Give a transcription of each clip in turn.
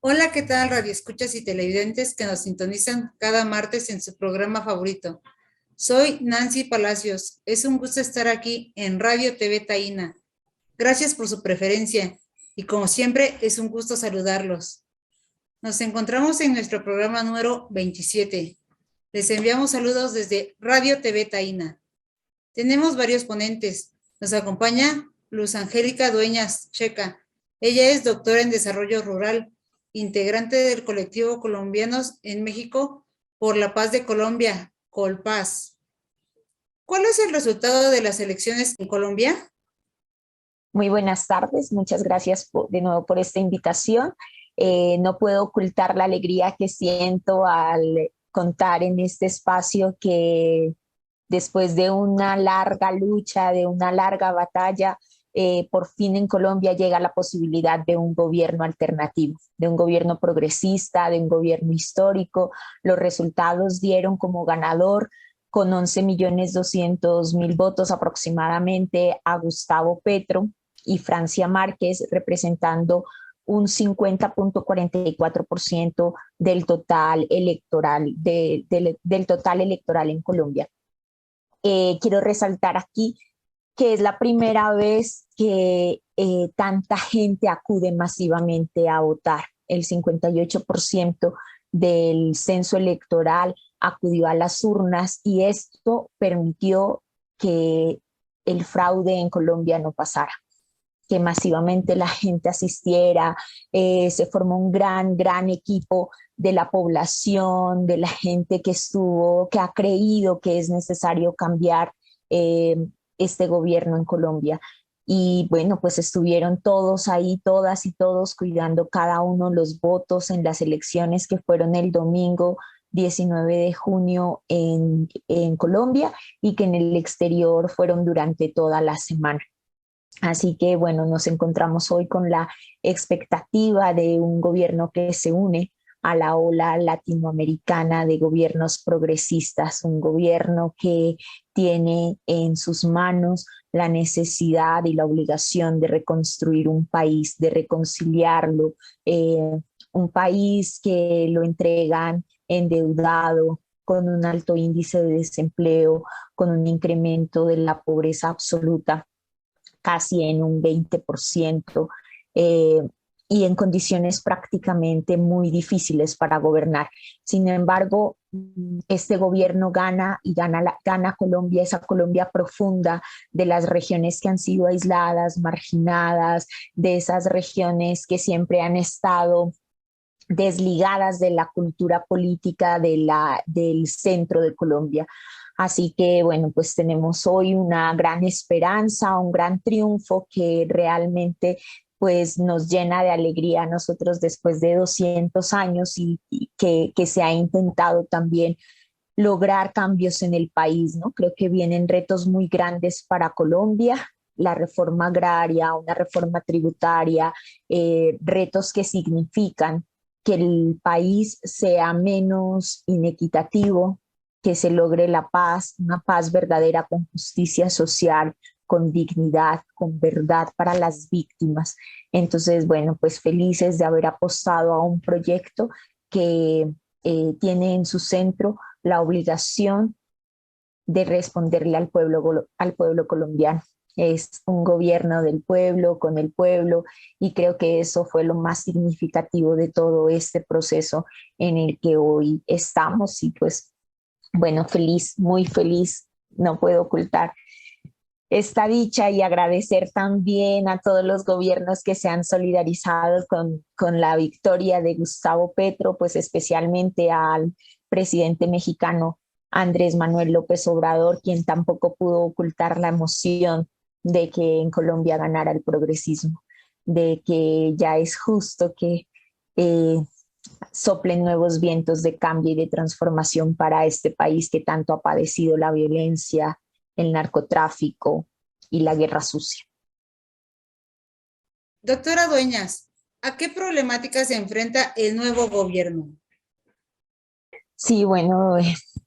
Hola, ¿qué tal, radioescuchas y televidentes que nos sintonizan cada martes en su programa favorito? Soy Nancy Palacios. Es un gusto estar aquí en Radio TV Taína. Gracias por su preferencia y como siempre es un gusto saludarlos. Nos encontramos en nuestro programa número 27. Les enviamos saludos desde Radio TV Taína. Tenemos varios ponentes. Nos acompaña Luz Angélica Dueñas Checa. Ella es doctora en Desarrollo Rural, integrante del colectivo Colombianos en México por la Paz de Colombia, Colpaz. ¿Cuál es el resultado de las elecciones en Colombia? Muy buenas tardes, muchas gracias de nuevo por esta invitación. No puedo ocultar la alegría que siento al contar en este espacio que después de una larga lucha, de una larga batalla, por fin en Colombia llega la posibilidad de un gobierno alternativo, de un gobierno progresista, de un gobierno histórico. Los resultados dieron como ganador con 11.200.000 votos aproximadamente a Gustavo Petro y Francia Márquez, representando un 50.44% del total electoral, del total electoral en Colombia. Quiero resaltar aquí que es la primera vez que tanta gente acude masivamente a votar. El 58% del censo electoral acudió a las urnas y esto permitió que el fraude en Colombia no pasara, que masivamente la gente asistiera. Se formó un gran equipo de la población, de la gente que estuvo, que ha creído que es necesario cambiar eh, este gobierno en Colombia. Y bueno, pues estuvieron todos ahí, todas y todos, cuidando cada uno los votos en las elecciones que fueron el domingo 19 de junio en Colombia y que en el exterior fueron durante toda la semana. Así que bueno, nos encontramos hoy con la expectativa de un gobierno que se une a la ola latinoamericana de gobiernos progresistas, un gobierno que tiene en sus manos la necesidad y la obligación de reconstruir un país, de reconciliarlo, un país que lo entregan endeudado, con un alto índice de desempleo, con un incremento de la pobreza absoluta casi en un 20%, eh, y en condiciones prácticamente muy difíciles para gobernar. Sin embargo, este gobierno gana y gana Colombia, esa Colombia profunda de las regiones que han sido aisladas, marginadas, de esas regiones que siempre han estado desligadas de la cultura política del centro de Colombia. Así que bueno, pues tenemos hoy una gran esperanza, un gran triunfo que realmente pues nos llena de alegría a nosotros después de 200 años y que se ha intentado también lograr cambios en el país, ¿no? Creo que vienen retos muy grandes para Colombia, la reforma agraria, una reforma tributaria, retos que significan que el país sea menos inequitativo, que se logre la paz, una paz verdadera con justicia social, con dignidad, con verdad para las víctimas. Entonces, bueno, pues felices de haber apostado a un proyecto que tiene en su centro la obligación de responderle al pueblo colombiano. Es un gobierno del pueblo, con el pueblo, y creo que eso fue lo más significativo de todo este proceso en el que hoy estamos. Y pues, bueno, feliz, muy feliz, no puedo ocultar esta dicha y agradecer también a todos los gobiernos que se han solidarizado con la victoria de Gustavo Petro, pues especialmente al presidente mexicano Andrés Manuel López Obrador, quien tampoco pudo ocultar la emoción de que en Colombia ganara el progresismo, de que ya es justo que eh, soplen nuevos vientos de cambio y de transformación para este país que tanto ha padecido la violencia, el narcotráfico y la guerra sucia. Doctora Dueñas, ¿a qué problemáticas se enfrenta el nuevo gobierno? Sí, bueno,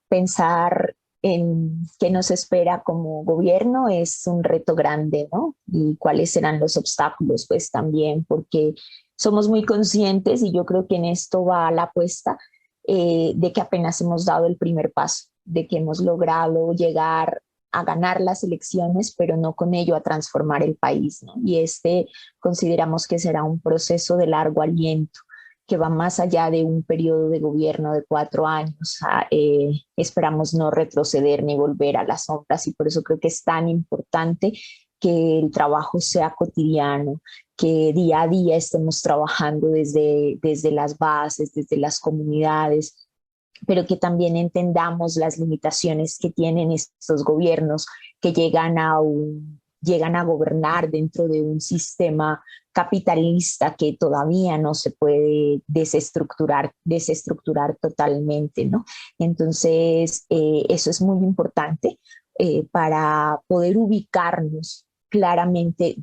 pensar en qué nos espera como gobierno es un reto grande, ¿no? Y cuáles serán los obstáculos, pues también, porque somos muy conscientes y yo creo que en esto va la apuesta de que apenas hemos dado el primer paso, de que hemos logrado llegar a ganar las elecciones, pero no con ello a transformar el país, ¿no? Y este consideramos que será un proceso de largo aliento que va más allá de un periodo de gobierno de 4 años. Esperamos no retroceder ni volver a las sombras y por eso creo que es tan importante que el trabajo sea cotidiano, que día a día estemos trabajando desde las bases, desde las comunidades, pero que también entendamos las limitaciones que tienen estos gobiernos que llegan a gobernar dentro de un sistema capitalista que todavía no se puede desestructurar totalmente, ¿no? Entonces, eso es muy importante para poder ubicarnos claramente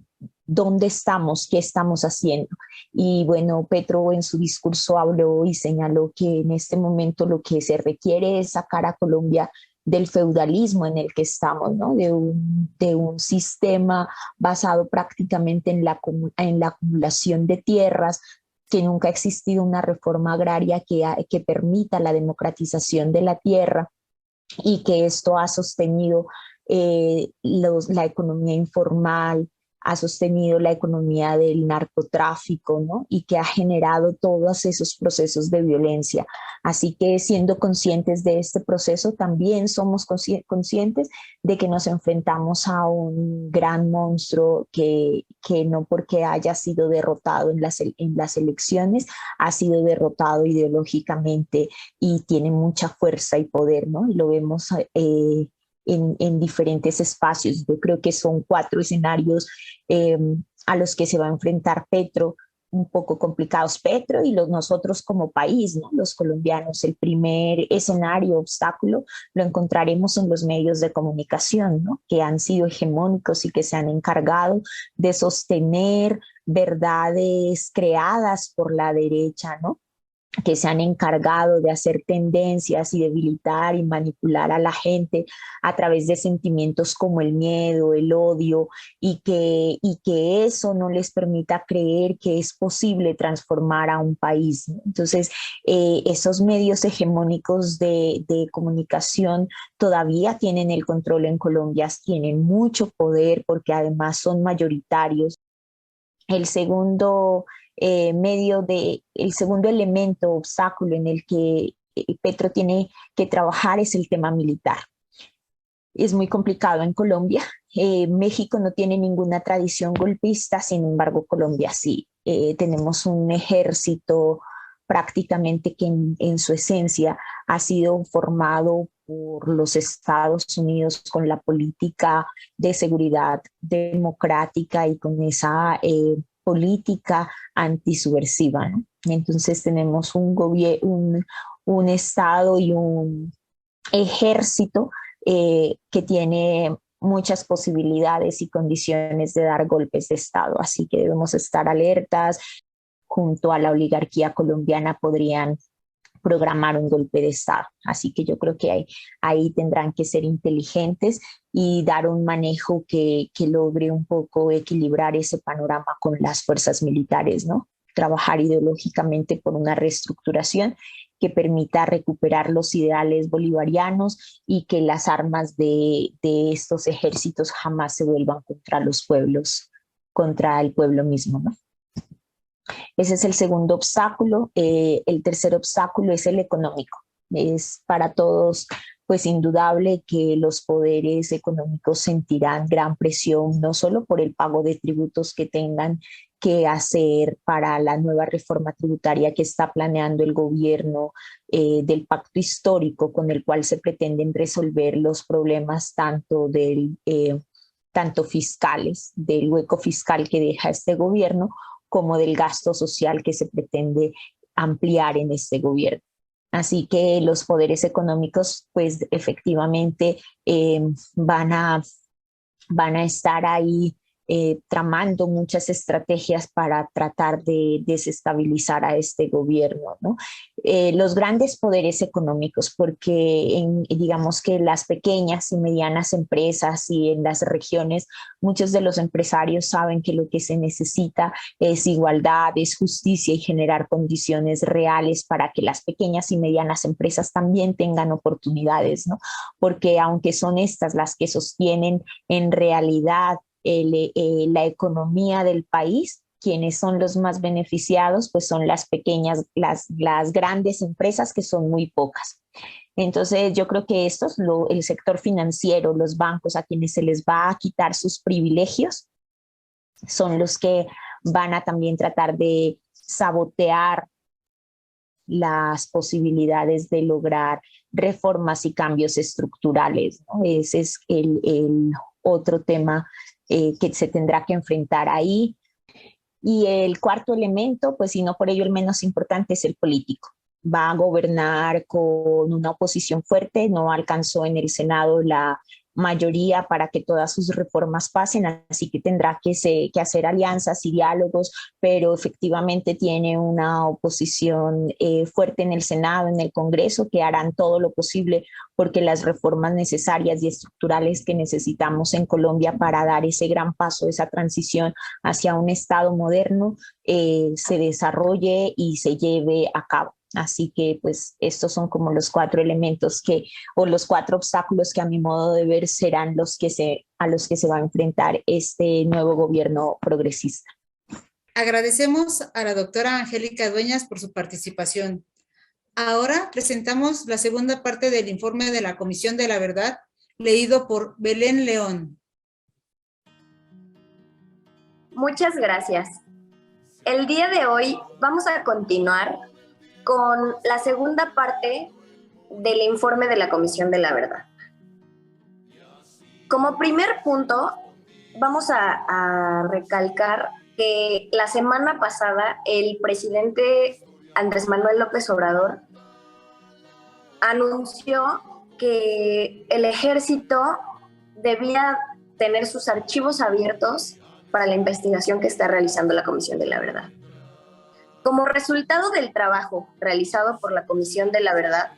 dónde estamos, qué estamos haciendo. Y bueno, Petro en su discurso habló y señaló que en este momento lo que se requiere es sacar a Colombia del feudalismo en el que estamos, ¿no? De un sistema basado prácticamente en la acumulación de tierras, que nunca ha existido una reforma agraria que permita la democratización de la tierra y que esto ha sostenido la economía informal, ha sostenido la economía del narcotráfico, ¿no? Y que ha generado todos esos procesos de violencia. Así que siendo conscientes de este proceso, también somos conscientes de que nos enfrentamos a un gran monstruo que no porque haya sido derrotado en las elecciones, ha sido derrotado ideológicamente y tiene mucha fuerza y poder, ¿no? Y lo vemos en diferentes espacios. Yo creo que son 4 escenarios eh, a los que se va a enfrentar Petro, un poco complicados Petro y nosotros como país, ¿no? Los colombianos. El primer escenario, obstáculo, lo encontraremos en los medios de comunicación, ¿no? Que han sido hegemónicos y que se han encargado de sostener verdades creadas por la derecha, ¿no? Que se han encargado de hacer tendencias y debilitar y manipular a la gente a través de sentimientos como el miedo, el odio, y que eso no les permita creer que es posible transformar a un país, ¿no? Entonces, esos medios hegemónicos de comunicación todavía tienen el control en Colombia, tienen mucho poder porque además son mayoritarios. El segundo el segundo elemento, obstáculo en el que Petro tiene que trabajar es el tema militar. Es muy complicado en Colombia. México no tiene ninguna tradición golpista, sin embargo, Colombia sí. Tenemos un ejército prácticamente que en su esencia ha sido formado por los Estados Unidos con la política de seguridad democrática y con esa política antisubversiva, ¿no? Entonces tenemos un Estado y un ejército que tiene muchas posibilidades y condiciones de dar golpes de Estado. Así que debemos estar alertas. Junto a la oligarquía colombiana podrían programar un golpe de Estado. Así que yo creo que ahí tendrán que ser inteligentes y dar un manejo que logre un poco equilibrar ese panorama con las fuerzas militares, ¿no? Trabajar ideológicamente por una reestructuración que permita recuperar los ideales bolivarianos y que las armas de estos ejércitos jamás se vuelvan contra los pueblos, contra el pueblo mismo, ¿no? Ese es el segundo obstáculo. El tercer obstáculo es el económico. Es para todos, pues indudable que los poderes económicos sentirán gran presión, no solo por el pago de tributos que tengan que hacer para la nueva reforma tributaria que está planeando el gobierno, del pacto histórico con el cual se pretenden resolver los problemas tanto fiscales, del hueco fiscal que deja este gobierno, como del gasto social que se pretende ampliar en este gobierno. Así que los poderes económicos, pues efectivamente van a estar ahí tramando muchas estrategias para tratar de desestabilizar a este gobierno, ¿no? Los grandes poderes económicos, porque digamos que las pequeñas y medianas empresas y en las regiones, muchos de los empresarios saben que lo que se necesita es igualdad, es justicia y generar condiciones reales para que las pequeñas y medianas empresas también tengan oportunidades, ¿no? Porque aunque son estas las que sostienen en realidad la economía del país, quienes son los más beneficiados, pues son las pequeñas, las grandes empresas, que son muy pocas. Entonces, yo creo que el sector financiero, los bancos, a quienes se les va a quitar sus privilegios, son los que van a también tratar de sabotear las posibilidades de lograr reformas y cambios estructurales, ¿no? Ese es el otro tema que se tendrá que enfrentar ahí. Y el cuarto elemento, pues y no por ello el menos importante, es el político. Va a gobernar con una oposición fuerte, no alcanzó en el Senado la mayoría para que todas sus reformas pasen, así que tendrá que hacer alianzas y diálogos, pero efectivamente tiene una oposición fuerte en el Senado, en el Congreso, que harán todo lo posible porque las reformas necesarias y estructurales que necesitamos en Colombia para dar ese gran paso, esa transición hacia un Estado moderno, se desarrolle y se lleve a cabo. Así que pues estos son como los cuatro elementos o los cuatro obstáculos que a mi modo de ver serán a los que se va a enfrentar este nuevo gobierno progresista. Agradecemos a la doctora Angélica Dueñas por su participación. Ahora presentamos la segunda parte del informe de la Comisión de la Verdad, leído por Belén León. Muchas gracias. El día de hoy vamos a continuar con la segunda parte del informe de la Comisión de la Verdad. Como primer punto, vamos a recalcar que la semana pasada el presidente Andrés Manuel López Obrador anunció que el ejército debía tener sus archivos abiertos para la investigación que está realizando la Comisión de la Verdad. Como resultado del trabajo realizado por la Comisión de la Verdad,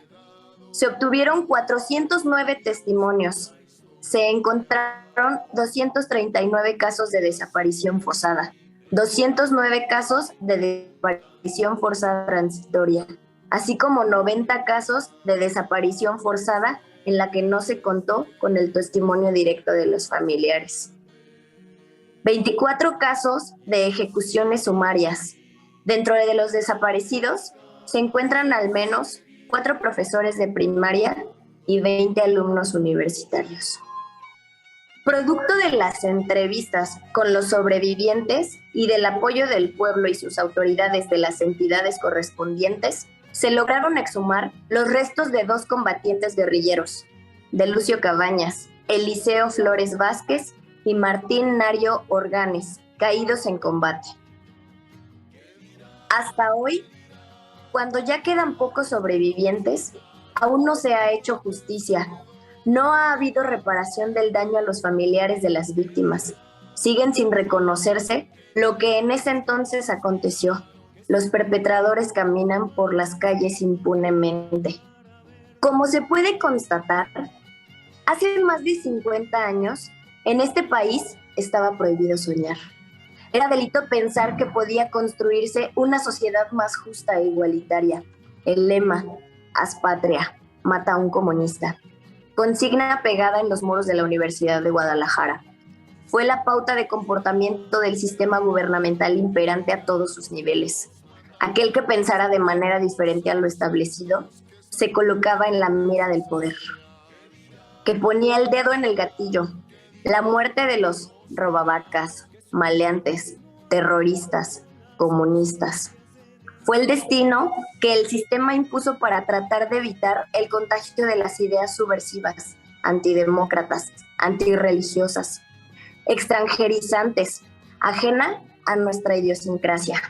se obtuvieron 409 testimonios. Se encontraron 239 casos de desaparición forzada, 209 casos de desaparición forzada transitoria, así como 90 casos de desaparición forzada en la que no se contó con el testimonio directo de los familiares. 24 casos de ejecuciones sumarias. Dentro de los desaparecidos se encuentran al menos 4 profesores de primaria y 20 alumnos universitarios. Producto de las entrevistas con los sobrevivientes y del apoyo del pueblo y sus autoridades de las entidades correspondientes, se lograron exhumar los restos de 2 combatientes guerrilleros, de Lucio Cabañas, Eliseo Flores Vázquez y Martín Nario Organes, caídos en combate. Hasta hoy, cuando ya quedan pocos sobrevivientes, aún no se ha hecho justicia. No ha habido reparación del daño a los familiares de las víctimas. Siguen sin reconocerse lo que en ese entonces aconteció. Los perpetradores caminan por las calles impunemente. Como se puede constatar, hace más de 50 años, en este país estaba prohibido soñar. Era delito pensar que podía construirse una sociedad más justa e igualitaria. El lema, haz patria, mata a un comunista, consigna pegada en los muros de la Universidad de Guadalajara. Fue la pauta de comportamiento del sistema gubernamental imperante a todos sus niveles. Aquel que pensara de manera diferente a lo establecido se colocaba en la mira del poder, que ponía el dedo en el gatillo. La muerte de los robavacas, maleantes, terroristas, comunistas. Fue el destino que el sistema impuso para tratar de evitar el contagio de las ideas subversivas, antidemócratas, antirreligiosas, extranjerizantes, ajena a nuestra idiosincrasia.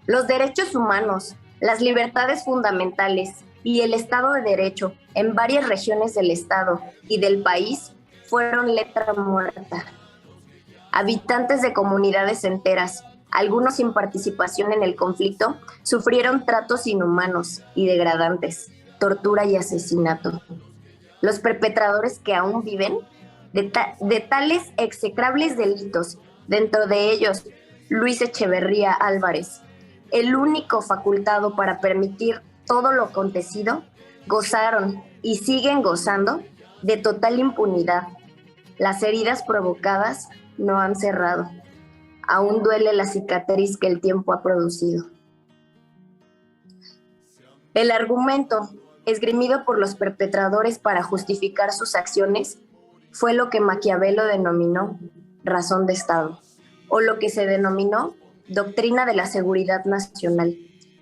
Los derechos humanos, las libertades fundamentales y el Estado de Derecho en varias regiones del Estado y del país fueron letra muerta. Habitantes de comunidades enteras, algunos sin participación en el conflicto, sufrieron tratos inhumanos y degradantes, tortura y asesinato. Los perpetradores que aún viven de tales execrables delitos, dentro de ellos Luis Echeverría Álvarez, el único facultado para permitir todo lo acontecido, gozaron y siguen gozando de total impunidad. Las heridas provocadas no han cerrado. Aún duele la cicatriz que el tiempo ha producido. El argumento esgrimido por los perpetradores para justificar sus acciones fue lo que Maquiavelo denominó razón de Estado, o lo que se denominó doctrina de la seguridad nacional,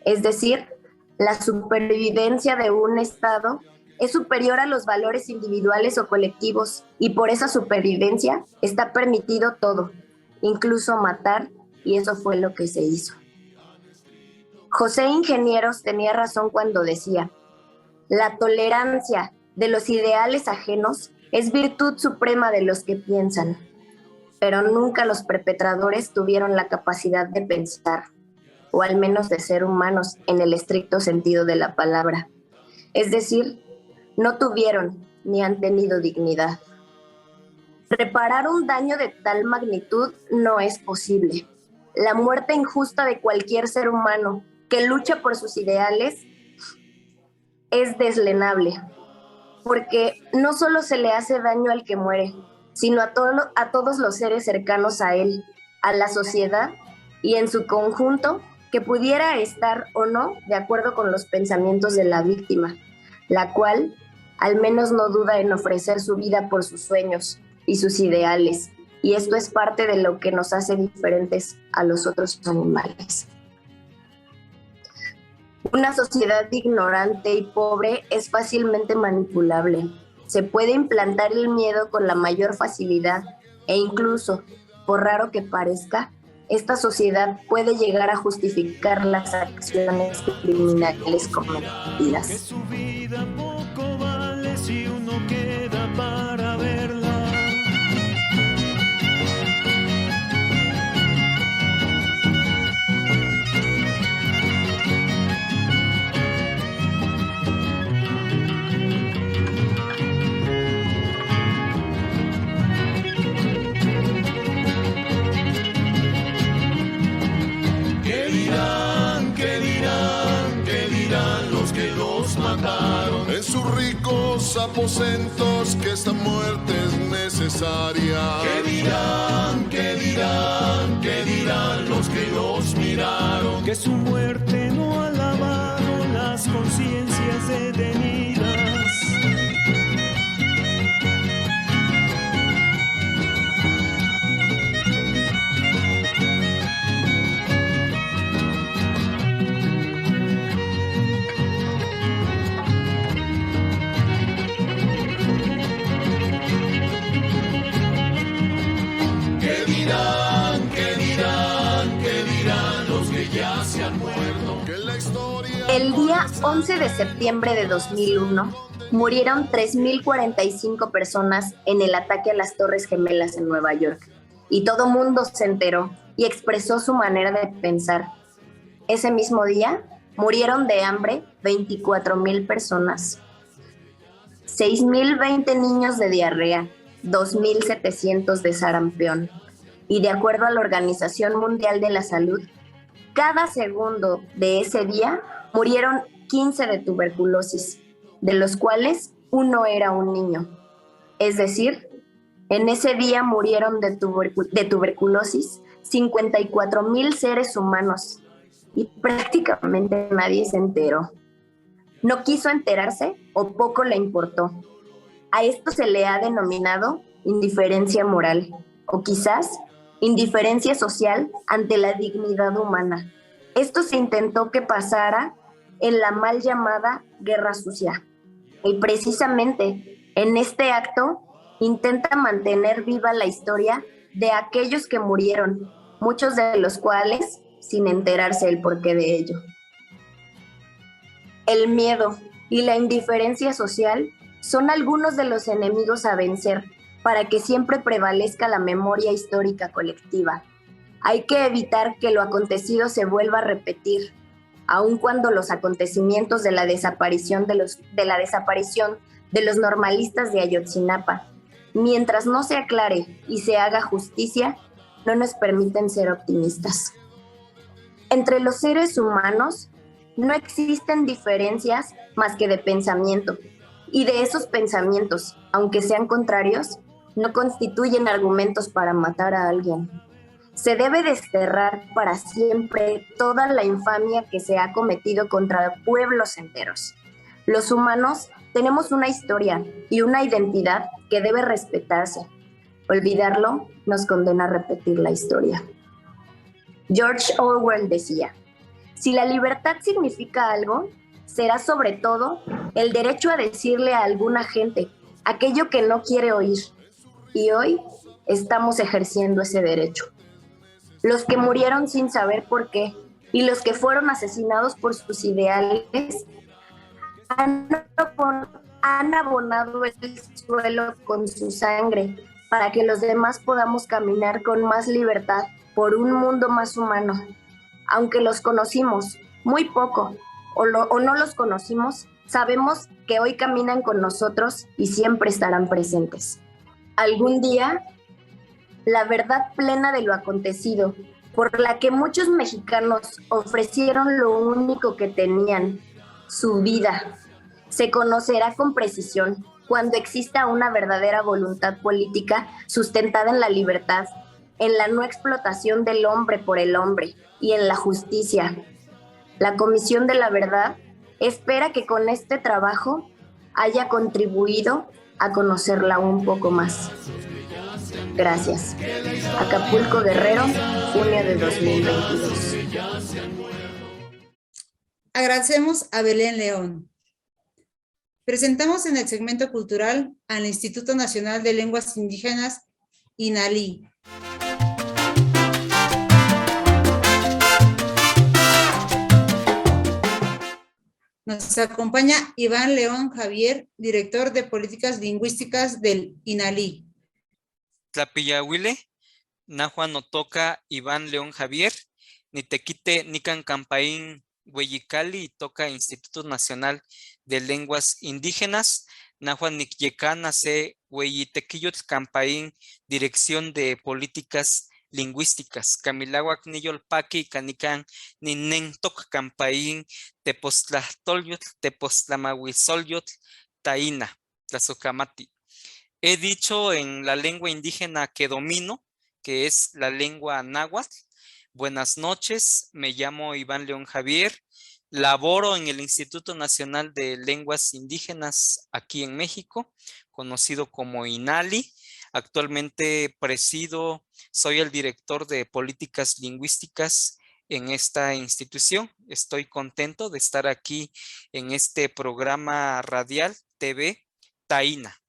es decir, la supervivencia de un Estado es superior a los valores individuales o colectivos, y por esa supervivencia está permitido todo, incluso matar, y eso fue lo que se hizo. José Ingenieros tenía razón cuando decía: la tolerancia de los ideales ajenos es virtud suprema de los que piensan, pero nunca los perpetradores tuvieron la capacidad de pensar, o al menos de ser humanos en el estricto sentido de la palabra. Es decir, no tuvieron ni han tenido dignidad. Reparar un daño de tal magnitud no es posible. La muerte injusta de cualquier ser humano que lucha por sus ideales es deslenable, porque no solo se le hace daño al que muere, sino a todos los seres cercanos a él, a la sociedad y en su conjunto, que pudiera estar o no de acuerdo con los pensamientos de la víctima, la cual al menos no duda en ofrecer su vida por sus sueños y sus ideales, y esto es parte de lo que nos hace diferentes a los otros animales. Una sociedad ignorante y pobre es fácilmente manipulable. Se puede implantar el miedo con la mayor facilidad e incluso, por raro que parezca, esta sociedad puede llegar a justificar las acciones criminales cometidas. Que su vida poco vale si uno queda para verla. En sus ricos aposentos que esta muerte es necesaria. ¿Qué dirán, qué dirán, qué dirán los que los miraron? Que su muerte no ha lavado las conciencias detenidas. El día 11 de septiembre de 2001, murieron 3.045 personas en el ataque a las Torres Gemelas en Nueva York. Y todo mundo se enteró y expresó su manera de pensar. Ese mismo día, murieron de hambre 24.000 personas. 6.020 niños de diarrea, 2.700 de sarampión. Y de acuerdo a la Organización Mundial de la Salud, cada segundo de ese día murieron 15 de tuberculosis, de los cuales uno era un niño. Es decir, en ese día murieron de tuberculosis 54.000 seres humanos y prácticamente nadie se enteró. No quiso enterarse o poco le importó. A esto se le ha denominado indiferencia moral o quizás indiferencia social ante la dignidad humana. Esto se intentó que pasara en la mal llamada Guerra Sucia. Y precisamente en este acto intenta mantener viva la historia de aquellos que murieron, muchos de los cuales sin enterarse el porqué de ello. El miedo y la indiferencia social son algunos de los enemigos a vencer para que siempre prevalezca la memoria histórica colectiva. Hay que evitar que lo acontecido se vuelva a repetir, aun cuando los acontecimientos de la desaparición de los normalistas de Ayotzinapa, mientras no se aclare y se haga justicia, no nos permiten ser optimistas. Entre los seres humanos no existen diferencias más que de pensamiento, y de esos pensamientos, aunque sean contrarios, no constituyen argumentos para matar a alguien. Se debe desterrar para siempre toda la infamia que se ha cometido contra pueblos enteros. Los humanos tenemos una historia y una identidad que debe respetarse. Olvidarlo nos condena a repetir la historia. George Orwell decía: si la libertad significa algo, será sobre todo el derecho a decirle a alguna gente aquello que no quiere oír. Y hoy estamos ejerciendo ese derecho. Los que murieron sin saber por qué y los que fueron asesinados por sus ideales han abonado el suelo con su sangre para que los demás podamos caminar con más libertad por un mundo más humano. Aunque los conocimos muy poco o no los conocimos, sabemos que hoy caminan con nosotros y siempre estarán presentes. Algún día, la verdad plena de lo acontecido, por la que muchos mexicanos ofrecieron lo único que tenían, su vida, se conocerá con precisión cuando exista una verdadera voluntad política sustentada en la libertad, en la no explotación del hombre por el hombre y en la justicia. La Comisión de la Verdad espera que con este trabajo haya contribuido a conocerla un poco más. Gracias. Acapulco, Guerrero, junio de 2022. Agradecemos a Belén León. Presentamos en el segmento cultural al Instituto Nacional de Lenguas Indígenas, INALI. Nos acompaña Iván León Javier, director de Políticas Lingüísticas del INALI. Tlapillahuile, Nahua Notoca, Iván León Javier, Nitequite, Nican Campaín, Hueyicali, toca Instituto Nacional de Lenguas Indígenas, Nahua Nicyecana, C. Hueyitequillot Campaín, Dirección de Políticas Lingüísticas, Camilahuac Niyolpaqui, Canican, Ninen Toc Campaín, Tepoztlahtoliotl, Tepoztlamahuizolyotl, Taína, Tlazocamati. He dicho en la lengua indígena que domino, que es la lengua náhuatl. Buenas noches, me llamo Iván León Javier, laboro en el Instituto Nacional de Lenguas Indígenas aquí en México, conocido como INALI. Actualmente soy el director de Políticas Lingüísticas en esta institución. Estoy contento de estar aquí en este programa radial TV Taína.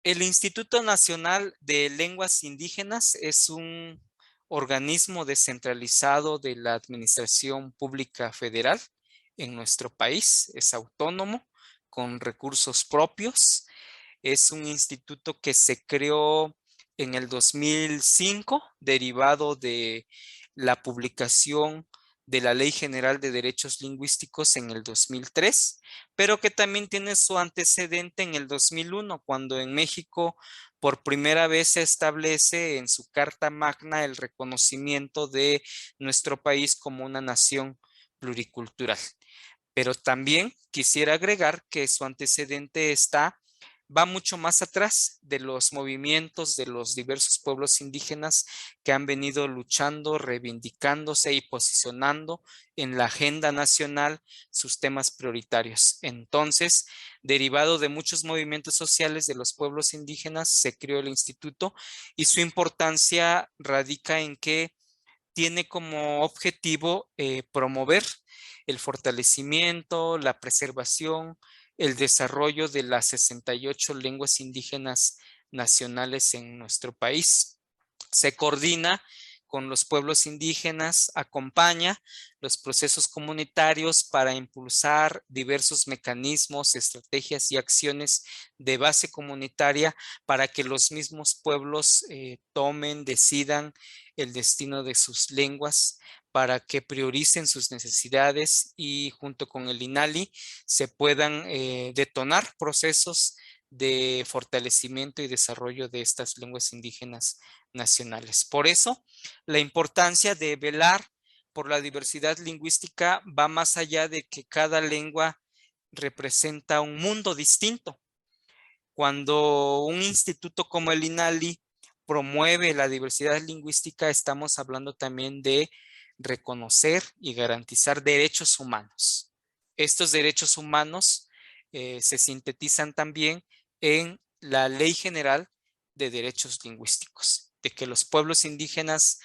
El Instituto Nacional de Lenguas Indígenas es un organismo descentralizado de la Administración Pública Federal en nuestro país. Es autónomo, con recursos propios. Es un instituto que se creó en el 2005, derivado de la publicación de la Ley General de Derechos Lingüísticos en el 2003, pero que también tiene su antecedente en el 2001, cuando en México por primera vez se establece en su Carta Magna el reconocimiento de nuestro país como una nación pluricultural. Pero también quisiera agregar que su antecedente va mucho más atrás de los movimientos de los diversos pueblos indígenas que han venido luchando, reivindicándose y posicionando en la agenda nacional sus temas prioritarios. Entonces, derivado de muchos movimientos sociales de los pueblos indígenas, se creó el instituto y su importancia radica en que tiene como objetivo promover el fortalecimiento, la preservación, el desarrollo de las 68 lenguas indígenas nacionales en nuestro país. Se coordina con los pueblos indígenas, acompaña los procesos comunitarios para impulsar diversos mecanismos, estrategias y acciones de base comunitaria para que los mismos pueblos tomen, decidan el destino de sus lenguas, para que prioricen sus necesidades y junto con el INALI se puedan detonar procesos de fortalecimiento y desarrollo de estas lenguas indígenas nacionales. Por eso, la importancia de velar por la diversidad lingüística va más allá de que cada lengua representa un mundo distinto. Cuando un instituto como el INALI promueve la diversidad lingüística, estamos hablando también de reconocer y garantizar derechos humanos. Estos derechos humanos se sintetizan también en la Ley General de Derechos Lingüísticos, de que los pueblos indígenas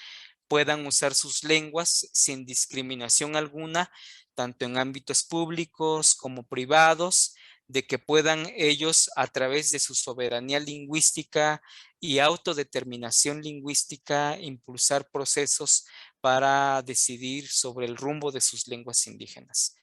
puedan usar sus lenguas sin discriminación alguna, tanto en ámbitos públicos como privados, de que puedan ellos a través de su soberanía lingüística y autodeterminación lingüística impulsar procesos para decidir sobre el rumbo de sus lenguas indígenas.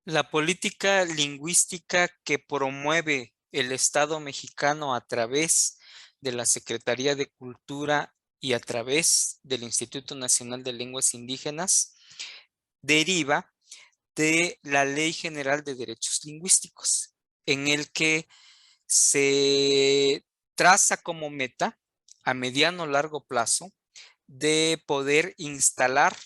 La política lingüística que promueve el Estado mexicano a través de la Secretaría de Cultura y a través del Instituto Nacional de Lenguas Indígenas deriva de la Ley General de Derechos Lingüísticos, en el que se traza como meta a mediano o largo plazo de poder instalar,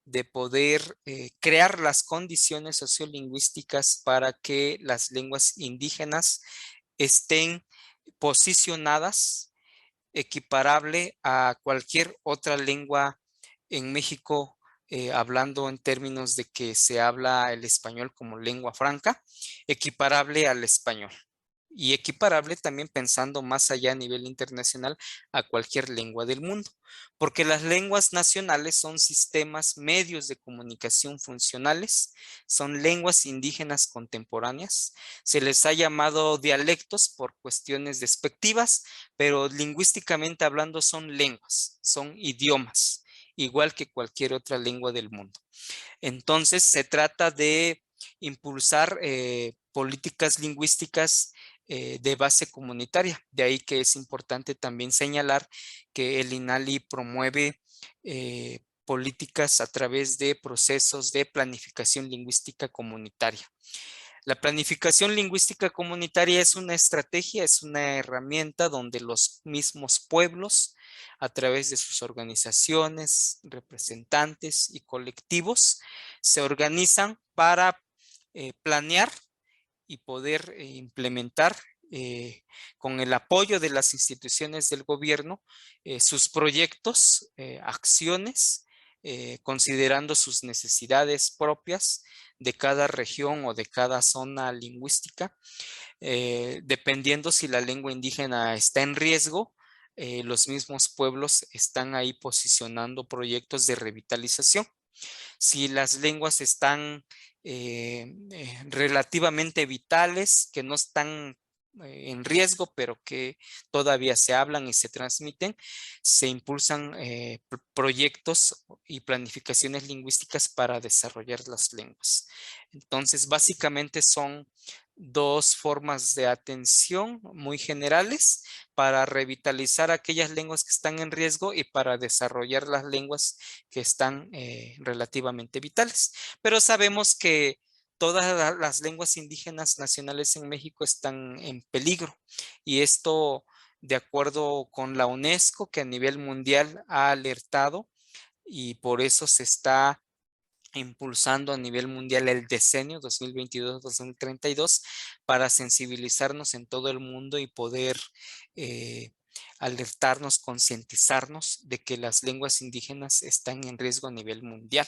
de poder crear las condiciones sociolingüísticas para que las lenguas indígenas estén posicionadas equiparable a cualquier otra lengua en México, hablando en términos de que se habla el español como lengua franca, equiparable al español. Y equiparable también pensando más allá a nivel internacional a cualquier lengua del mundo, porque las lenguas nacionales son sistemas, medios de comunicación funcionales, son lenguas indígenas contemporáneas, se les ha llamado dialectos por cuestiones despectivas, pero lingüísticamente hablando son lenguas, son idiomas, igual que cualquier otra lengua del mundo. Entonces se trata de impulsar políticas lingüísticas de base comunitaria. De ahí que es importante también señalar que el INALI promueve políticas a través de procesos de planificación lingüística comunitaria. La planificación lingüística comunitaria es una estrategia, es una herramienta donde los mismos pueblos, a través de sus organizaciones, representantes y colectivos, se organizan para planear y poder implementar con el apoyo de las instituciones del gobierno sus proyectos, acciones, considerando sus necesidades propias de cada región o de cada zona lingüística, dependiendo si la lengua indígena está en riesgo. Los mismos pueblos están ahí posicionando proyectos de revitalización. Si las lenguas están relativamente vitales, que no están en riesgo, pero que todavía se hablan y se transmiten, se impulsan proyectos y planificaciones lingüísticas para desarrollar las lenguas. Entonces, básicamente son dos formas de atención muy generales para revitalizar aquellas lenguas que están en riesgo y para desarrollar las lenguas que están relativamente vitales. Pero sabemos que todas las lenguas indígenas nacionales en México están en peligro y esto de acuerdo con la UNESCO, que a nivel mundial ha alertado, y por eso se está impulsando a nivel mundial el decenio 2022-2032 para sensibilizarnos en todo el mundo y poder alertarnos, concientizarnos de que las lenguas indígenas están en riesgo a nivel mundial.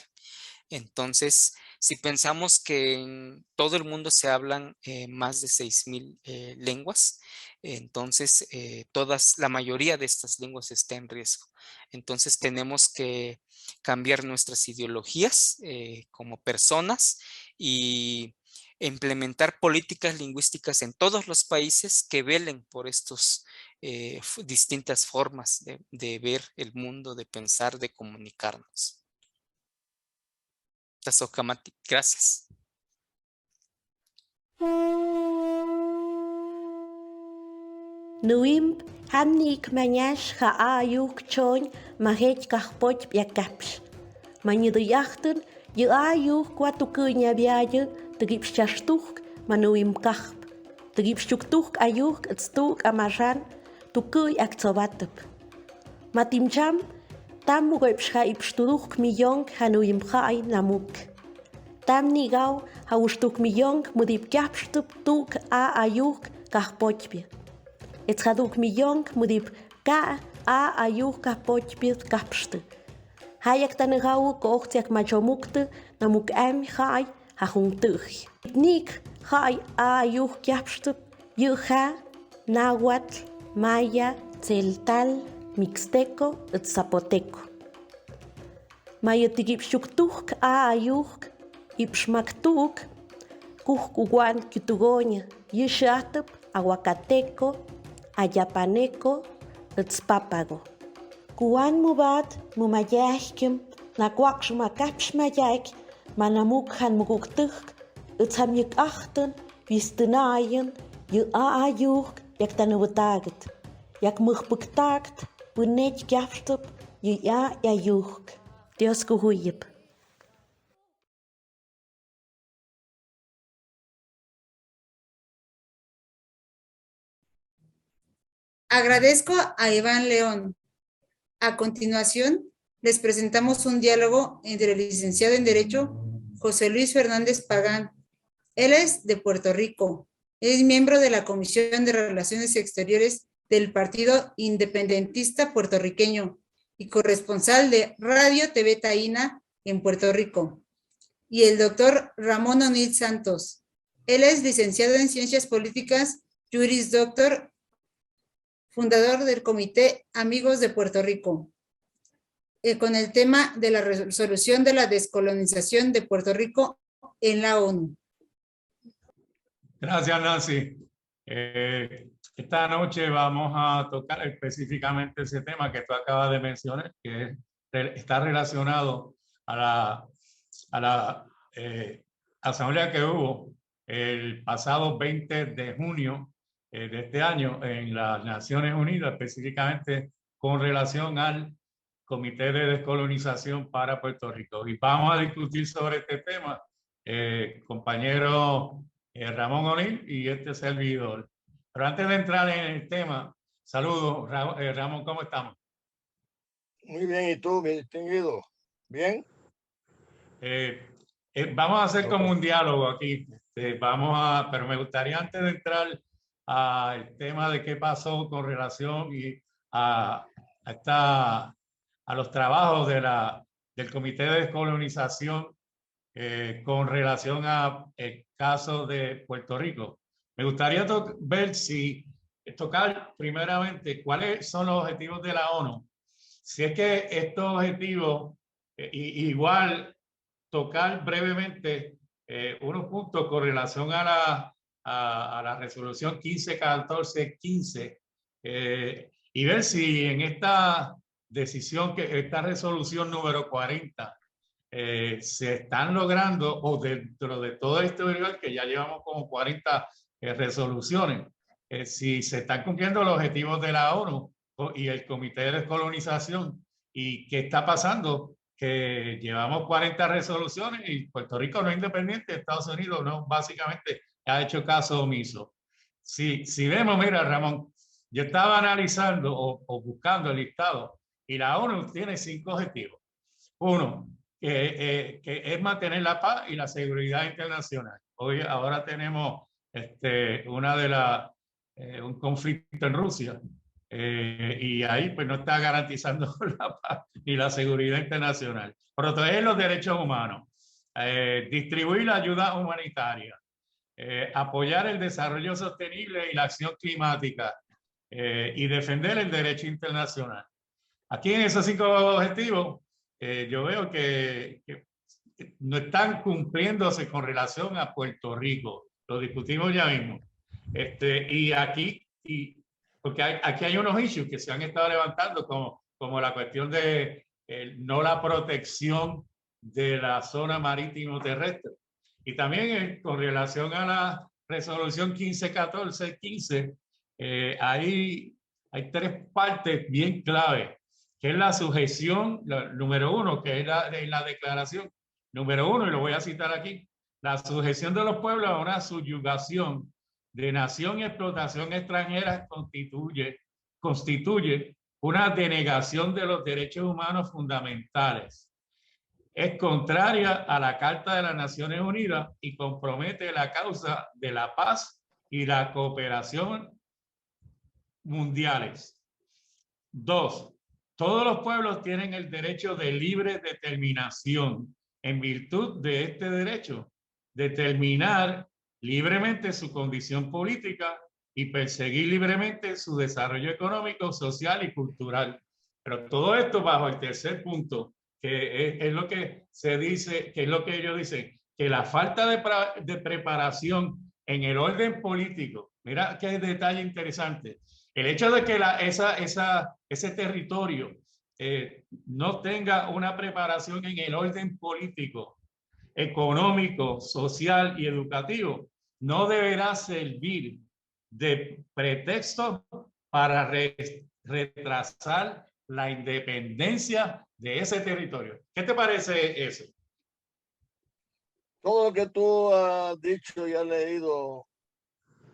Entonces, si pensamos que en todo el mundo se hablan más de 6,000 lenguas, entonces la mayoría de estas lenguas está en riesgo. Entonces, tenemos que cambiar nuestras ideologías como personas y implementar políticas lingüísticas en todos los países que velen por estas distintas formas de ver el mundo, de pensar, de comunicarnos. Gracias. Nuimp hannik manyash ha ayuk choñ mahet kahpoch biakaps. Manidyachten je ayuk kwatukunya biaje te gipschastuk manuim kahp. Te gipschuktuk ayuk het stuk amaran tukuy akzovatep. Matimcham tam mugoipsha ipsturuk miyong hanuim khai namuk. Tam nigau haustuk miyong mudip kapstup tuk a ayuk kahpochbie. Het gaat ook miyong mudip ka a ayuk kahpochbie kapstu. Hayak tanigau kochtjak majomukte namuk am khai hahungtuch. Nik khai a ayuk kapstup yuha nahuatl maya tzeltal mixteco et zapoteco. Mayotigipxuktuk a ayuk ipxmaktuk kuhkuguan kitugoña yixatep aguacateco ayapaneco et spapago. Kuan mubat mumayahkim nakwakxmakapxmayak manamuk han muguktuk et hamyuk achten vistenayen je a ayuk yak tanubetaget. Jak mugbuktakt bunet kapstup je ja ayuk. Dios kuhuyip. Agradezco a Iván León. A continuación, les presentamos un diálogo entre el licenciado en Derecho José Luis Fernández Pagán. Él es de Puerto Rico. Es miembro de la Comisión de Relaciones Exteriores del Partido Independentista Puertorriqueño y corresponsal de Radio TV Taína en Puerto Rico. Y el doctor Ramón O'Neill Santos. Él es licenciado en Ciencias Políticas, Juris Doctor, fundador del Comité Amigos de Puerto Rico, con el tema de la resolución de la descolonización de Puerto Rico en la ONU. Gracias, Nancy. Esta noche vamos a tocar específicamente ese tema que tú acabas de mencionar, que está relacionado a la asamblea que hubo el pasado 20 de junio de este año en las Naciones Unidas, específicamente con relación al Comité de Descolonización para Puerto Rico. Y vamos a discutir sobre este tema, compañero Ramón O'Neill y este servidor. Pero antes de entrar en el tema, saludos, Ramón, ¿cómo estamos? Muy bien, ¿y tú, mi distinguido? ¿Bien? Vamos a hacer como un diálogo aquí. Pero me gustaría antes de entrar al tema de qué pasó con relación a los trabajos del Comité de Descolonización con relación al caso de Puerto Rico. Me gustaría tocar primeramente cuáles son los objetivos de la ONU. Si es que estos objetivos, igual tocar brevemente unos puntos con relación a la resolución 1514-15 y ver si en esta decisión, esta resolución número 40, se están logrando, o dentro de todo este historial, que ya llevamos como 40 resoluciones, si se están cumpliendo los objetivos de la ONU y el Comité de Descolonización, y qué está pasando, que llevamos 40 resoluciones y Puerto Rico no es independiente, Estados Unidos no, básicamente ha hecho caso omiso. Si vemos, mira, Ramón, yo estaba analizando o buscando el listado y la ONU tiene 5 objetivos. Uno, que es mantener la paz y la seguridad internacional. Hoy, ahora tenemos un conflicto en Rusia y ahí pues no está garantizando la paz y la seguridad internacional. Proteger los derechos humanos, distribuir la ayuda humanitaria, apoyar el desarrollo sostenible y la acción climática y defender el derecho internacional. Aquí en esos 5 objetivos yo veo que no están cumpliéndose con relación a Puerto Rico. Lo discutimos ya mismo. Y aquí, porque aquí hay unos issues que se han estado levantando, como la cuestión de no la protección de la zona marítimo terrestre. Y también con relación a la resolución 1514-15, hay 3 partes bien claves, que es la sujeción, número 1, que es la declaración, número 1, y lo voy a citar aquí, la sujeción de los pueblos a una subyugación de nación y explotación extranjera constituye una denegación de los derechos humanos fundamentales. Es contraria a la Carta de las Naciones Unidas y compromete la causa de la paz y la cooperación mundiales. 2. Todos los pueblos tienen el derecho de libre determinación. En virtud de este derecho, determinar libremente su condición política y perseguir libremente su desarrollo económico, social y cultural. Pero todo esto bajo el tercer punto, que es lo que se dice, que es lo que ellos dicen, que la falta de preparación en el orden político, mira qué detalle interesante, el hecho de que ese territorio no tenga una preparación en el orden político, económico, social y educativo, no deberá servir de pretexto para retrasar la independencia de ese territorio. ¿Qué te parece eso? Todo lo que tú has dicho y has leído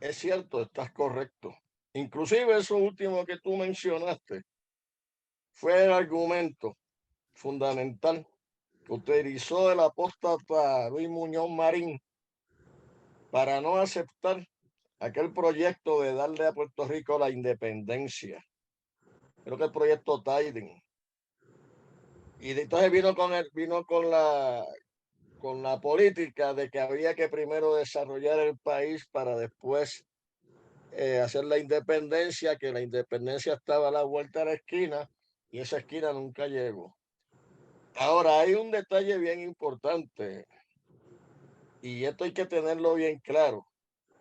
es cierto, estás correcto. Inclusive eso último que tú mencionaste fue el argumento fundamental que utilizó el apóstata Luis Muñoz Marín para no aceptar aquel proyecto de darle a Puerto Rico la independencia. Creo que el proyecto Tiden. Y entonces vino con la política de que había que primero desarrollar el país para después hacer la independencia, que la independencia estaba a la vuelta de la esquina y esa esquina nunca llegó. Ahora, hay un detalle bien importante y esto hay que tenerlo bien claro.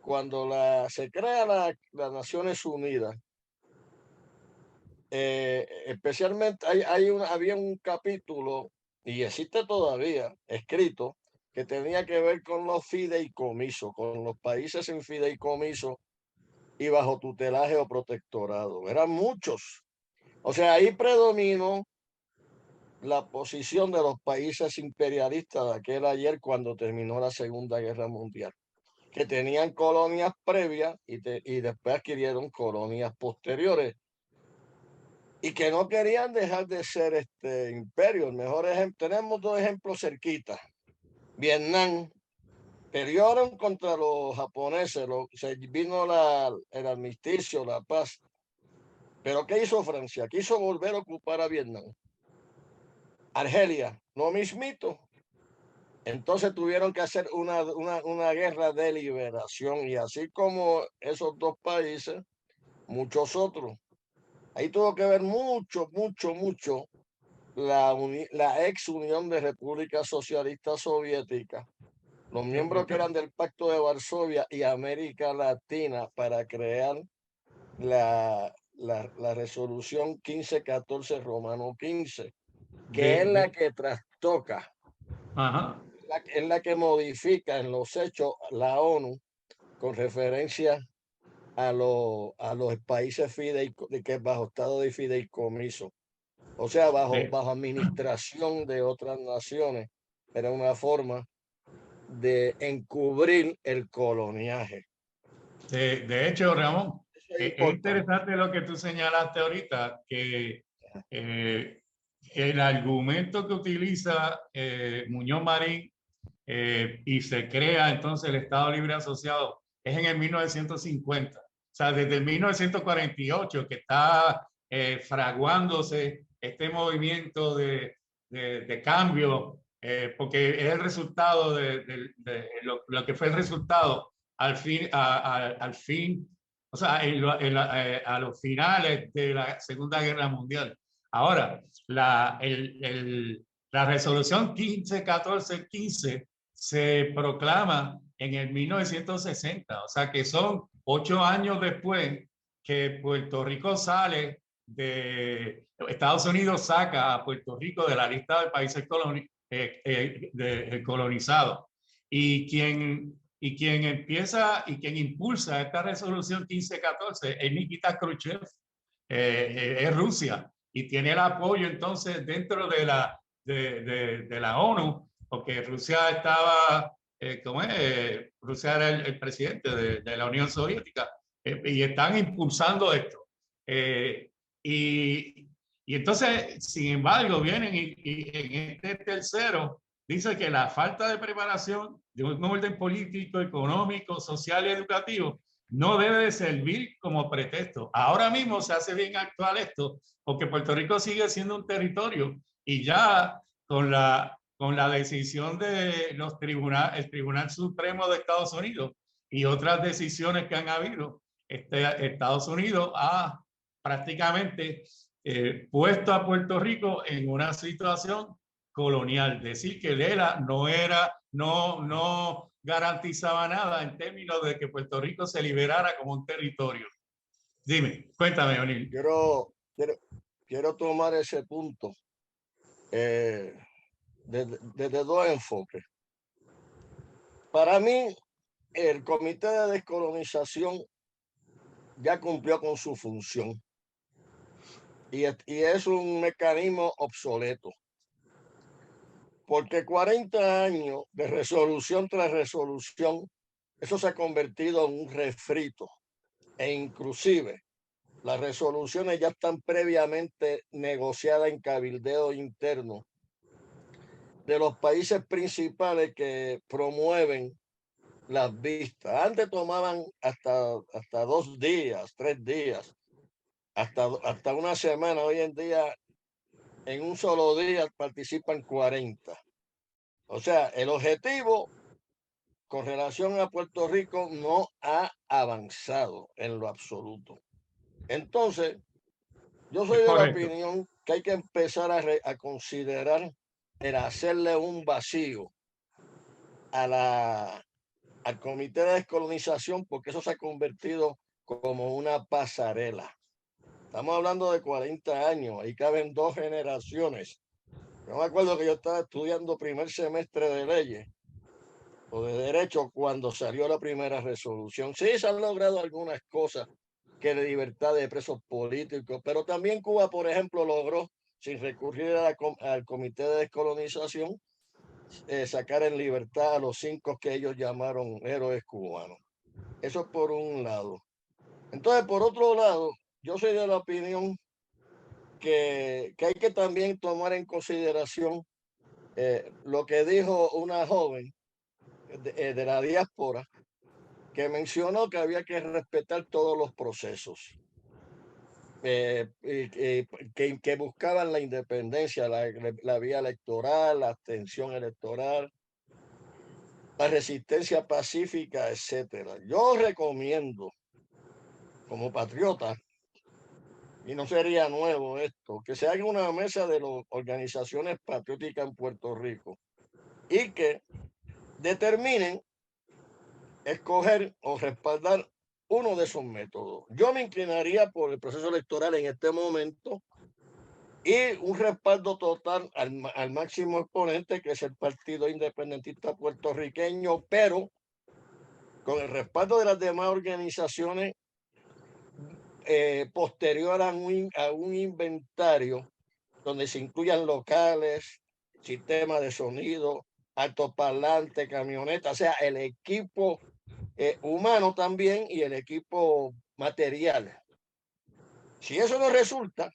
Cuando se crea las Naciones Unidas, especialmente había un capítulo, y existe todavía, escrito, que tenía que ver con los fideicomisos, con los países en fideicomiso y bajo tutelaje o protectorado. Eran muchos. O sea, ahí predominó la posición de los países imperialistas de aquel ayer cuando terminó la Segunda Guerra Mundial, que tenían colonias previas y después adquirieron colonias posteriores y que no querían dejar de ser imperio. El mejor ejemplo, tenemos 2 ejemplos cerquitas. Vietnam pelearon contra los japoneses, se vino el armisticio, la paz. Pero ¿qué hizo Francia? Quiso volver a ocupar a Vietnam. Argelia, lo mismito. Entonces tuvieron que hacer una guerra de liberación y así como esos 2 países, muchos otros. Ahí tuvo que ver mucho la ex Unión de Repúblicas Socialistas Soviéticas, los miembros que eran del Pacto de Varsovia y América Latina para crear la resolución 1514 Romano 15, que es la que trastoca, es la que modifica en los hechos la ONU con referencia a los países que bajo estado de fideicomiso, o sea, bajo administración de otras naciones. Era una forma de encubrir el coloniaje. De hecho, Ramón, es importante. interesante lo que tú señalaste ahorita, que el argumento que utiliza Muñoz Marín y se crea entonces el Estado Libre Asociado es en el 1950. O sea, desde el 1948 que está fraguándose este movimiento de cambio, porque es el resultado de lo que fue el resultado al fin, o sea, a los finales de la Segunda Guerra Mundial. Ahora, la resolución 1514-15 se proclama en el 1960, o sea que son 8 años después que Puerto Rico sale de Estados Unidos, saca a Puerto Rico de la lista de países colonizados. Y quien empieza y quien impulsa esta resolución 1514 es Nikita Khrushchev, es Rusia, y tiene el apoyo entonces dentro de la ONU, porque Rusia estaba, Rusia era el presidente de la Unión Soviética, y están impulsando esto. Y entonces, sin embargo, vienen y en este tercero dice que la falta de preparación de un orden político, económico, social y educativo no debe de servir como pretexto. Ahora mismo se hace bien actual esto, porque Puerto Rico sigue siendo un territorio y ya con la decisión de el Tribunal Supremo de Estados Unidos y otras decisiones que han habido, Estados Unidos ha prácticamente puesto a Puerto Rico en una situación colonial. Decir que el ELA no garantizaba nada en términos de que Puerto Rico se liberara como un territorio. Dime, cuéntame, O'Neill. Quiero tomar ese punto desde dos enfoques. Para mí, el Comité de Descolonización ya cumplió con su función y es un mecanismo obsoleto, porque 40 años de resolución tras resolución, eso se ha convertido en un refrito, e inclusive las resoluciones ya están previamente negociadas en cabildeo interno de los países principales que promueven las vistas. Antes tomaban hasta 2 días, 3 días, hasta una semana. Hoy en día, en un solo día participan 40. O sea, el objetivo con relación a Puerto Rico no ha avanzado en lo absoluto. Entonces, yo soy de la opinión que hay que empezar a considerar el hacerle un vacío al Comité de Descolonización, porque eso se ha convertido como una pasarela. Estamos hablando de 40 años, ahí caben 2 generaciones. Yo me acuerdo que yo estaba estudiando primer semestre de leyes o de derecho cuando salió la primera resolución. Sí, se han logrado algunas cosas, que de libertad de presos políticos, pero también Cuba, por ejemplo, logró, sin recurrir al Comité de Descolonización, sacar en libertad a los 5 que ellos llamaron héroes cubanos. Eso por un lado. Entonces, por otro lado, yo soy de la opinión que hay que también tomar en consideración lo que dijo una joven de la diáspora, que mencionó que había que respetar todos los procesos, que buscaban la independencia, la vía electoral, la abstención electoral, la resistencia pacífica, etcétera. Yo recomiendo, como patriota, y no sería nuevo esto, que se haga una mesa de las organizaciones patrióticas en Puerto Rico y que determinen escoger o respaldar uno de esos métodos. Yo me inclinaría por el proceso electoral en este momento y un respaldo total al máximo exponente, que es el Partido Independentista Puertorriqueño, pero con el respaldo de las demás organizaciones posterior a un inventario donde se incluyan locales, sistemas de sonido, altoparlante, camioneta, o sea, el equipo humano también y el equipo material. Si eso no resulta,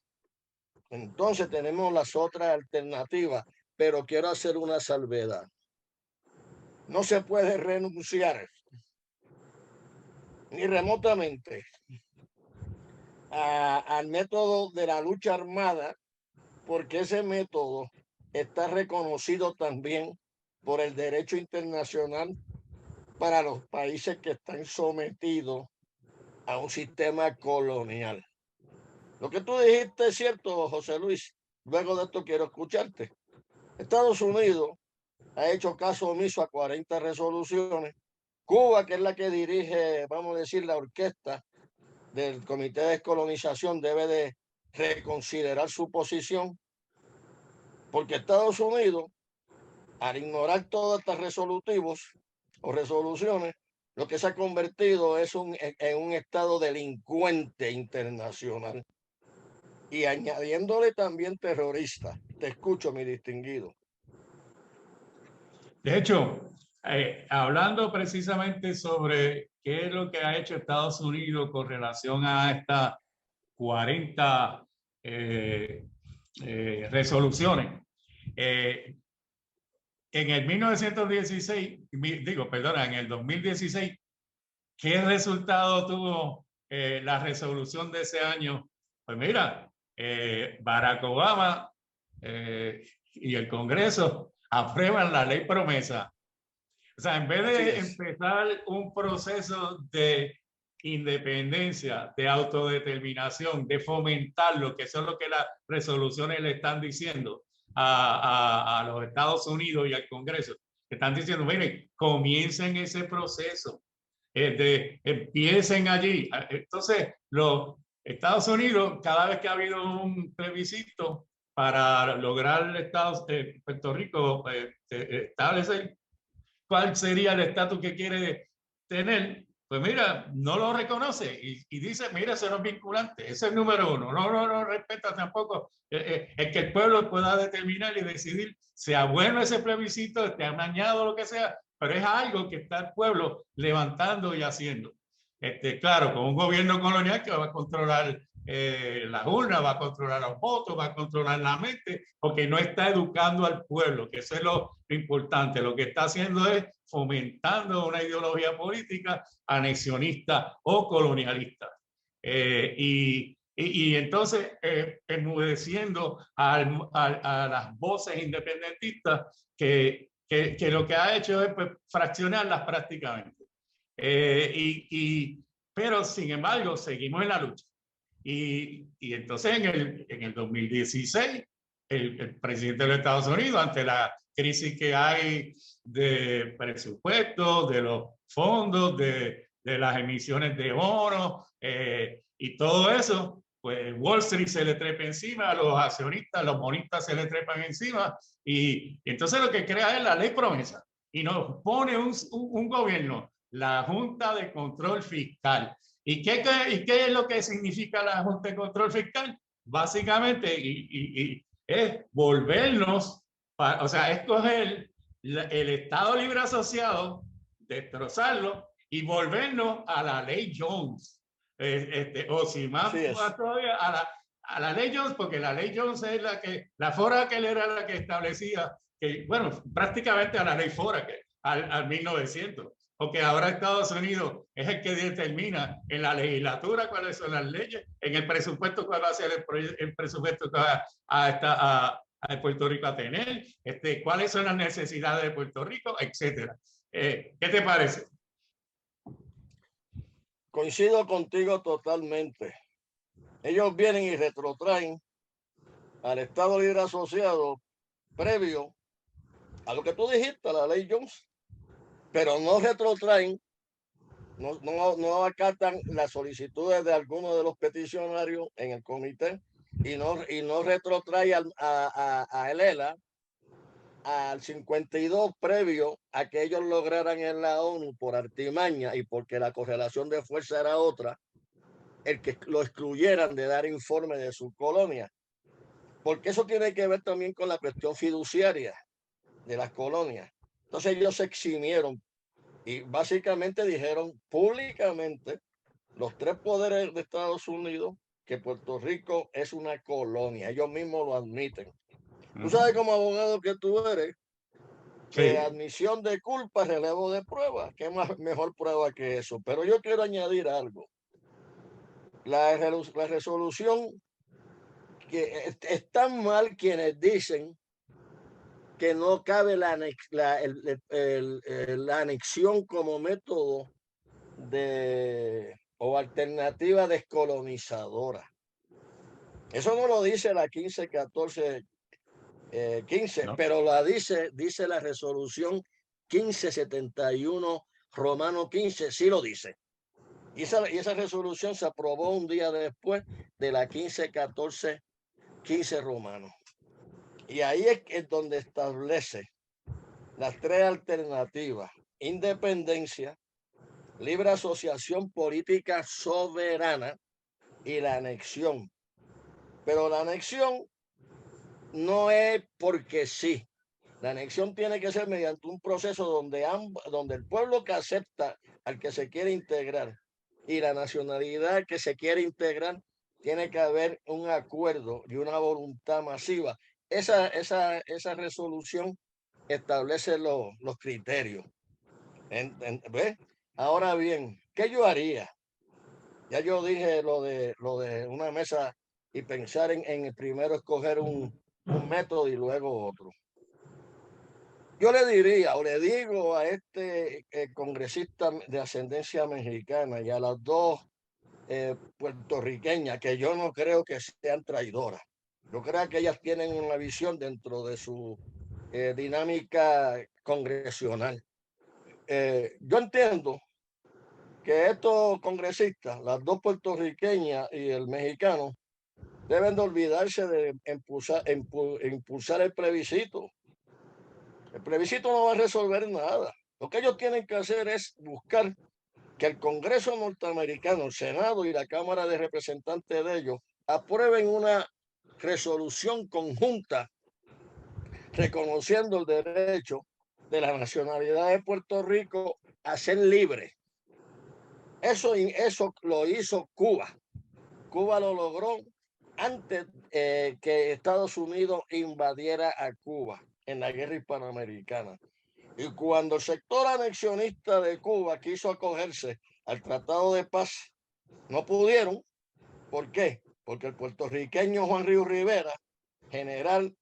entonces tenemos las otras alternativas, pero quiero hacer una salvedad. No se puede renunciar ni remotamente al método de la lucha armada, porque ese método está reconocido también por el derecho internacional para los países que están sometidos a un sistema colonial. Lo que tú dijiste es cierto, José Luis. Luego de esto quiero escucharte. Estados Unidos ha hecho caso omiso a 40 resoluciones. Cuba, que es la que dirige, vamos a decir, la orquesta del Comité de Descolonización, debe de reconsiderar su posición, porque Estados Unidos, al ignorar todas estas resolutivos o resoluciones, lo que se ha convertido es en un estado delincuente internacional y añadiéndole también terrorista. Te escucho, mi distinguido. De hecho, hablando precisamente sobre qué es lo que ha hecho Estados Unidos con relación a estas 40 resoluciones, en el 1916, en el 2016, ¿qué resultado tuvo la resolución de ese año? Pues mira, Barack Obama y el Congreso aprueban la ley promesa. O sea, en vez de empezar un proceso de independencia, de autodeterminación, de fomentarlo, que eso es lo que las resoluciones le están diciendo a los Estados Unidos y al Congreso, están diciendo, miren, comiencen ese proceso, empiecen allí. Entonces, los Estados Unidos, cada vez que ha habido un plebiscito para lograr Puerto Rico establecer cuál sería el estatus que quiere tener, pues mira, no lo reconoce y dice, mira, eso no es vinculante, ese es el número uno, no respeta tampoco el que el pueblo pueda determinar y decidir, sea bueno ese plebiscito, esté amañado, lo que sea, pero es algo que está el pueblo levantando y haciendo. Claro, con un gobierno colonial que va a controlar las urnas, va a controlar los votos, va a controlar la mente, porque no está educando al pueblo, que eso es lo importante. Lo que está haciendo es fomentando una ideología política anexionista o colonialista. Y entonces enmudeciendo a las voces independentistas que lo que ha hecho es pues, fraccionarlas prácticamente. Pero sin embargo seguimos en la lucha. Y entonces en el 2016 el presidente de los Estados Unidos, ante la crisis que hay de presupuesto, de los fondos, de las emisiones de bonos y todo eso, pues Wall Street se le trepa encima, a los accionistas, los bonistas se le trepan encima y entonces lo que crea es la ley promesa y nos pone un gobierno, la Junta de Control Fiscal. ¿Y qué es lo que significa la Junta de Control Fiscal? Básicamente, es volvernos, o sea, escoger el Estado Libre Asociado, destrozarlo y volvernos a la ley Jones. O si más todavía, a la ley Jones, porque la ley Jones es la Foraker era la que establecía, que, bueno, prácticamente a la ley Foraker, al 1900. Porque ahora Estados Unidos es el que determina en la legislatura cuáles son las leyes, en el presupuesto cuál va a ser el presupuesto que va a Puerto Rico a tener, cuáles son las necesidades de Puerto Rico, etcétera. ¿Qué te parece? Coincido contigo totalmente. Ellos vienen y retrotraen al Estado Libre Asociado previo a lo que tú dijiste, a la ley Jones, pero no retrotraen, no acatan las solicitudes de algunos de los peticionarios en el comité y no retrotrae a el ELA al 52 previo a que ellos lograran en la ONU por artimaña y porque la correlación de fuerza era otra, el que lo excluyeran de dar informe de su colonia. Porque eso tiene que ver también con la cuestión fiduciaria de las colonias. Entonces ellos se eximieron y básicamente dijeron públicamente los tres poderes de Estados Unidos que Puerto Rico es una colonia. Ellos mismos lo admiten. Tú sabes como abogado que tú eres, que admisión de culpa, relevo de prueba. ¿Qué mejor prueba que eso? Pero yo quiero añadir algo. La resolución, que están mal quienes dicen que no cabe la anexión como método o alternativa descolonizadora. Eso no lo dice la 1514 15, no. Pero dice la resolución 1571 Romano 15, sí lo dice. Y esa resolución se aprobó un día después de la 1514 15 Romano. Y ahí es donde establece las tres alternativas: independencia, libre asociación política soberana y la anexión. Pero la anexión no es porque sí. La anexión tiene que ser mediante un proceso donde el pueblo que acepta al que se quiere integrar y la nacionalidad que se quiere integrar, tiene que haber un acuerdo y una voluntad masiva. Esa resolución establece los criterios. ¿Ves? Ahora bien, ¿qué yo haría? Ya yo dije lo de una mesa y pensar en primero escoger un método y luego otro. Yo le diría o le digo a este congresista de ascendencia mexicana y a las dos puertorriqueñas, que yo no creo que sean traidoras. Yo creo que ellas tienen una visión dentro de su dinámica congresional. Yo entiendo que estos congresistas, las dos puertorriqueñas y el mexicano, deben de olvidarse de impulsar el plebiscito. El plebiscito no va a resolver nada. Lo que ellos tienen que hacer es buscar que el Congreso norteamericano, el Senado y la Cámara de Representantes de ellos aprueben una resolución conjunta reconociendo el derecho de la nacionalidad de Puerto Rico a ser libre. Eso lo hizo Cuba. Cuba lo logró antes que Estados Unidos invadiera a Cuba en la guerra hispanoamericana. Y cuando el sector anexionista de Cuba quiso acogerse al Tratado de Paz, no pudieron. ¿Por qué? Porque el puertorriqueño Juan Río Rivera, general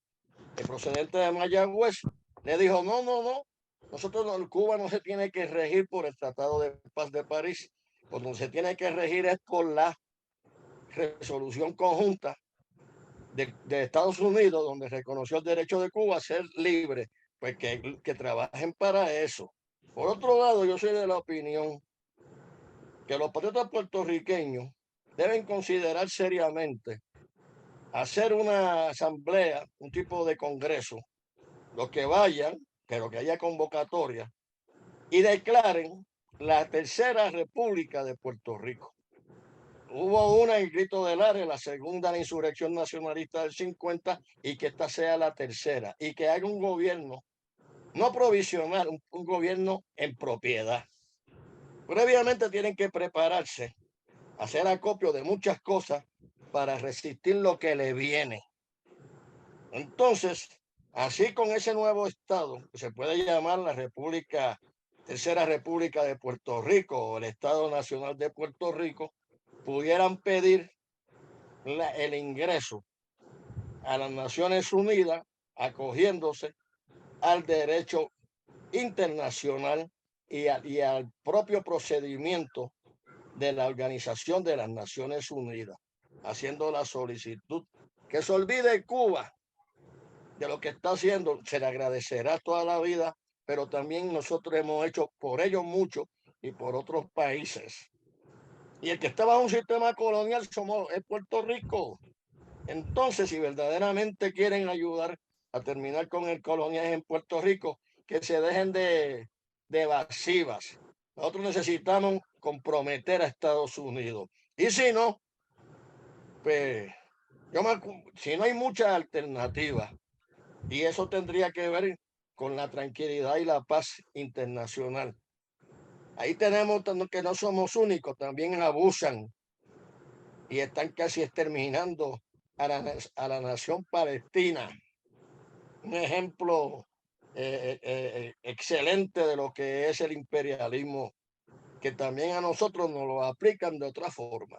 procedente de Mayagüez, le dijo, no, Cuba no se tiene que regir por el Tratado de Paz de París, cuando se tiene que regir es por la resolución conjunta de Estados Unidos, donde reconoció el derecho de Cuba a ser libre, pues que trabajen para eso. Por otro lado, yo soy de la opinión que los patriotas puertorriqueños deben considerar seriamente hacer una asamblea, un tipo de congreso, los que vayan, pero que haya convocatoria, y declaren la tercera república de Puerto Rico. Hubo una en Grito del Aire, la segunda en la insurrección nacionalista del 50, y que esta sea la tercera, y que haya un gobierno, no provisional, un gobierno en propiedad. Previamente tienen que prepararse, hacer acopio de muchas cosas para resistir lo que le viene. Entonces, así con ese nuevo estado, que se puede llamar la Tercera República de Puerto Rico o el Estado Nacional de Puerto Rico, pudieran pedir el ingreso a las Naciones Unidas acogiéndose al derecho internacional y al propio procedimiento de la Organización de las Naciones Unidas. haciendo la solicitud. Que se olvide Cuba de lo que está haciendo, se le agradecerá toda la vida, pero también nosotros hemos hecho por ellos mucho y por otros países. Y el que está bajo un sistema colonial es Puerto Rico. Entonces, si verdaderamente quieren ayudar a terminar con el colonialismo en Puerto Rico, que se dejen de evasivas. Nosotros necesitamos comprometer a Estados Unidos. Y si no, pues, si no hay muchas alternativas, y eso tendría que ver con la tranquilidad y la paz internacional. Ahí tenemos que no somos únicos, también abusan y están casi exterminando a la nación palestina. Un ejemplo excelente de lo que es el imperialismo, que también a nosotros nos lo aplican de otra forma.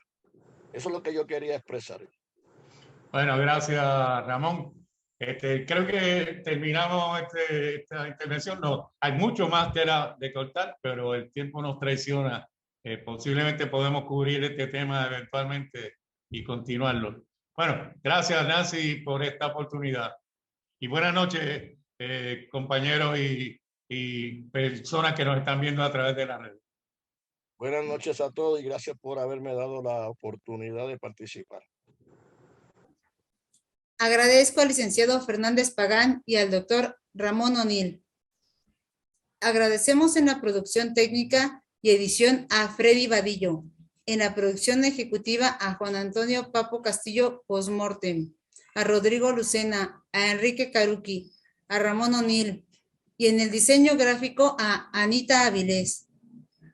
Eso es lo que yo quería expresar. Bueno, gracias, Ramón. Creo que terminamos esta intervención. No, hay mucho más tela de cortar, pero el tiempo nos traiciona. Posiblemente podemos cubrir este tema eventualmente y continuarlo. Bueno, gracias, Nancy, por esta oportunidad. Y buenas noches, compañeros y personas que nos están viendo a través de la red. Buenas noches a todos y gracias por haberme dado la oportunidad de participar. Agradezco al licenciado Fernández Pagán y al doctor Ramón O'Neill. Agradecemos en la producción técnica y edición a Freddy Vadillo. En la producción ejecutiva a Juan Antonio Papo Castillo Postmortem, a Rodrigo Lucena, a Enrique Caruqui, a Ramón O'Neill, y en el diseño gráfico a Anita Avilés.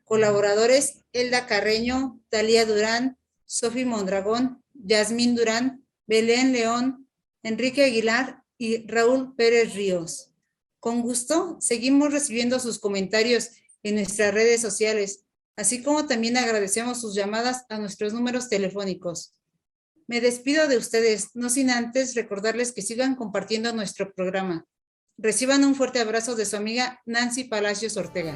Colaboradores: Elda Carreño, Talía Durán, Sofi Mondragón, Yasmín Durán, Belén León, Enrique Aguilar y Raúl Pérez Ríos. Con gusto, seguimos recibiendo sus comentarios en nuestras redes sociales, así como también agradecemos sus llamadas a nuestros números telefónicos. Me despido de ustedes, no sin antes recordarles que sigan compartiendo nuestro programa. Reciban un fuerte abrazo de su amiga Nancy Palacios Ortega.